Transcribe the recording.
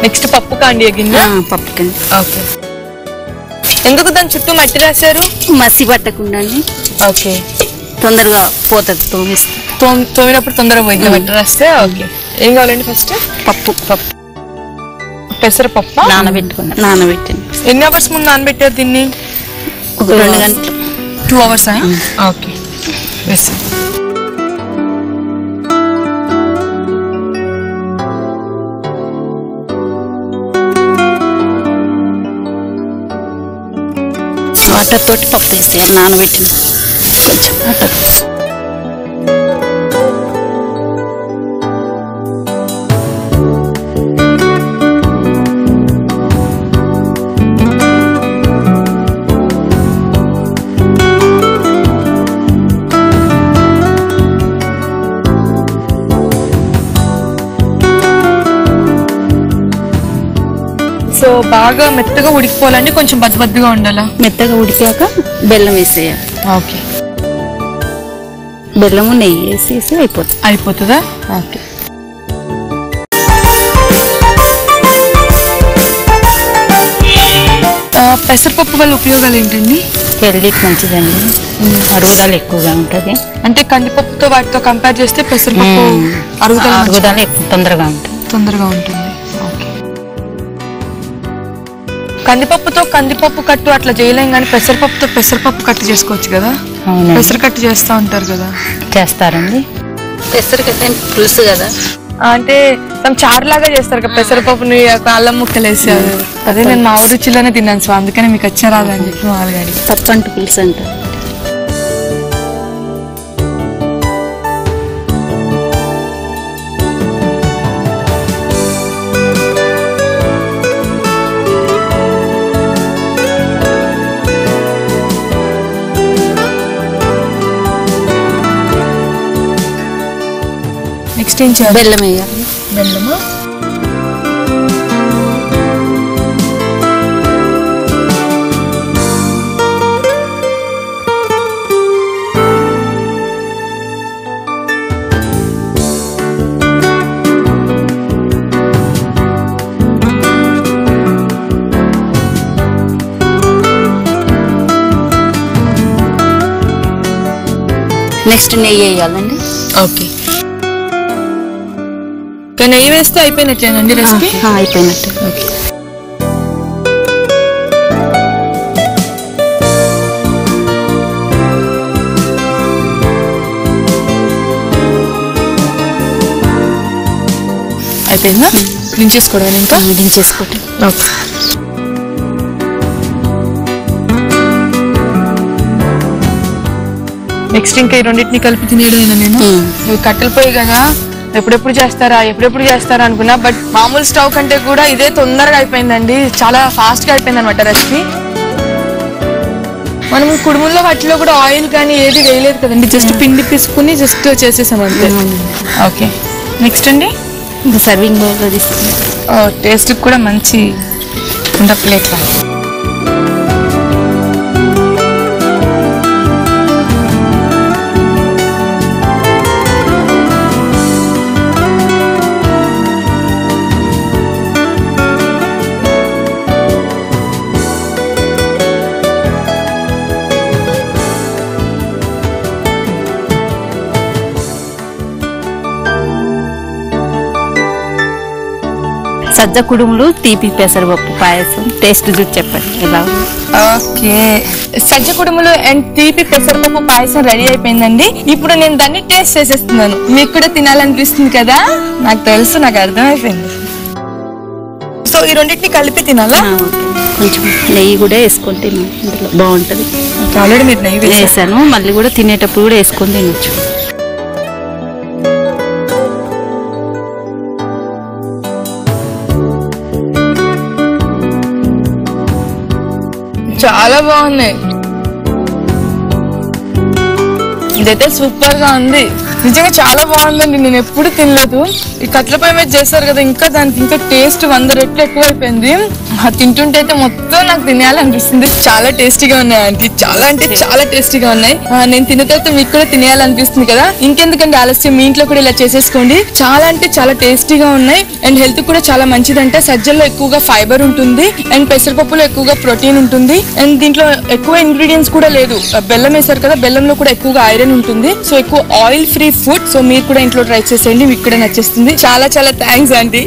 Next పప్పు కాండి గిన్నె. పప్పు కండి. ఓకే. ఎందుకు దాని చుట్టూ మట్టి రాశారు? మసి పట్టకుండా. ఓకే. తొందరగా పోతుంది. తోమినప్పుడు తొందరగా పోయింది మట్టి రాస్తే. ఓకే. ఏం కావాలండి ఫస్ట్? పప్పు. పెసరపప్పు నానబెట్టింది. ఎన్ని అవర్స్ ముందు నానబెట్టారు దీన్ని? 2 గంటలు. 2 అవర్స్. ఓకే. వేసి వాటర్ తోటి పప్పు వేసేయాలి. నానబెట్టిన కొంచెం వాటర్. సో బాగా మెత్తగా ఉడికిపోవాలండి, కొంచెం బద్దగా ఉండాలా? మెత్తగా ఉడికాక బెల్లం వేసేయాలి. ఓకే. బెల్లము నెయ్యి వేసేసి అయిపోతుందా? ఓకే. పెసరపప్పు వల్ల ఉపయోగాలు ఏంటండి? హెల్దీకి మంచిదండి. అరుగుదల ఎక్కువగా ఉంటుంది. అంటే కందిపప్పుతో వాటితో కంపేర్ చేస్తే పెసరపప్పు అరుగుదల ఎక్కువ తొందరగా ఉంటుంది. కందిపప్పుతో కందిపప్పు కట్టు అట్లా చేయలేం, కానీ పెసరపప్పుతో పెసరపప్పు కట్టు చేసుకోవచ్చు కదా? పెసర కట్టు చేస్తా ఉంటారు కదా? చేస్తారండి. పెసరకట్టు పులుసు కదా, అంటే చారులాగా చేస్తారు కదా పెసరపప్పుని, అల్లం ముక్కలు వేసి. అదే నేను మా ఊరి రుచిలోనే తిన్నాను, సో అందుకని మీకు వచ్చారాదని చెప్పి మామూలుగాడి. పప్పు పులుసు అంటారు. నెక్స్ట్ ఏం చేయాలి? బెల్లం వేయాలి. బెల్లమా? నెక్స్ట్ నెయ్యి వేయాలండి. ఓకే. నెయ్యి వేస్తే అయిపోయినట్లేనండి రెసిపీ? అయిపోయినట్టు. ఓకే. అయిపోయిందా? దించేసుకోవడం ఇంకా? దించేసుకోవటం. ఓకే. నెక్స్ట్ ఇంకా ఈ రెండింటిని కలిపి తినేయడమేనా? నేను ఇవి కట్టెల పొయ్యి కదా, ఎప్పుడెప్పుడు చేస్తారా అనుకున్నా, బట్ మామూలు స్టవ్ కంటే కూడా ఇదే తొందరగా అయిపోయిందండి. చాలా ఫాస్ట్ గా అయిపోయింది అనమాట రెసిపీ. మనం కుడుముల్లో వాటిలో కూడా ఆయిల్ కానీ ఏది వేయలేదు కదండి, జస్ట్ పిండి పిసుకుని జస్ట్ చేసేసాం అంతే. ఓకే. నెక్స్ట్ అండి ఇంకా సర్వింగ్ బౌల్లో తీసుకుని టేస్ట్ కూడా మంచి ప్లేట్. సజ్జ కుడుములు, తీపి పెసరపప్పు పాయసం. టేస్ట్ చూసి చెప్పండి ఎలా ఉంది. ఓకే. సజ్జ కుడుములు అండ్ తీపి పెసరపప్పు పాయసం రెడీ అయిపోయిందండి. ఇప్పుడు నేను దాన్ని టేస్ట్ చేసేస్తున్నాను. మీకు కూడా తినాలనిపిస్తుంది కదా? నాకు తెలుసు, నాకు అర్థమైపోయింది. సో ఈ రెండింటిని కలిపి తినాలా? కొంచెం నెయ్యి కూడా వేసుకొని తినాలి, ఇందులో బాగుంటుంది. ఆల్రెడీ మీరు నెయ్యి వేసాను, మళ్ళీ కూడా తినేటప్పుడు కూడా వేసుకొని తినొచ్చు. చాలా బాగున్నాయి. ఇదైతే సూపర్ గా ఉంది, నిజంగా చాలా బాగుందండి. నేను ఎప్పుడు తినలేదు. ఈ కట్ల పొయ్యి మీద చేస్తారు కదా, ఇంకా దానికి ఇంకా టేస్ట్ 100 రెట్లు ఎక్కువ అయిపోయింది. తింటుంటే అయితే మొత్తం నాకు తినేయాలనిపిస్తుంది. చాలా టేస్టీగా ఉన్నాయి ఆంటీ, చాలా అంటే చాలా టేస్టీగా ఉన్నాయి. నేను తిన్న తర్వాత మీకు కూడా తినేయాలనిపిస్తుంది కదా. ఇంకెందుకంటే ఆలస్యం, మీ ఇంట్లో కూడా ఇలా చేసేసుకోండి. చాలా అంటే చాలా టేస్టీగా ఉన్నాయి అండ్ హెల్త్ కూడా చాలా మంచిదంటే. సజ్జల్లో ఎక్కువగా ఫైబర్ ఉంటుంది అండ్ పెసరపప్పులో ఎక్కువగా ప్రోటీన్ ఉంటుంది అండ్ దీంట్లో ఎక్కువ ఇంగ్రీడియంట్స్ కూడా లేదు. బెల్లం వేసారు కదా, బెల్లంలో కూడా ఎక్కువగా ఐరన్ ఉంటుంది. సో ఎక్కువ ఆయిల్ ఫ్రీ ఫుడ్. సో మీరు కూడా ఇంట్లో ట్రై చేసేయండి, మీకు కూడా నచ్చేస్తుంది. చాలా చాలా థ్యాంక్స్ ఆంటీ.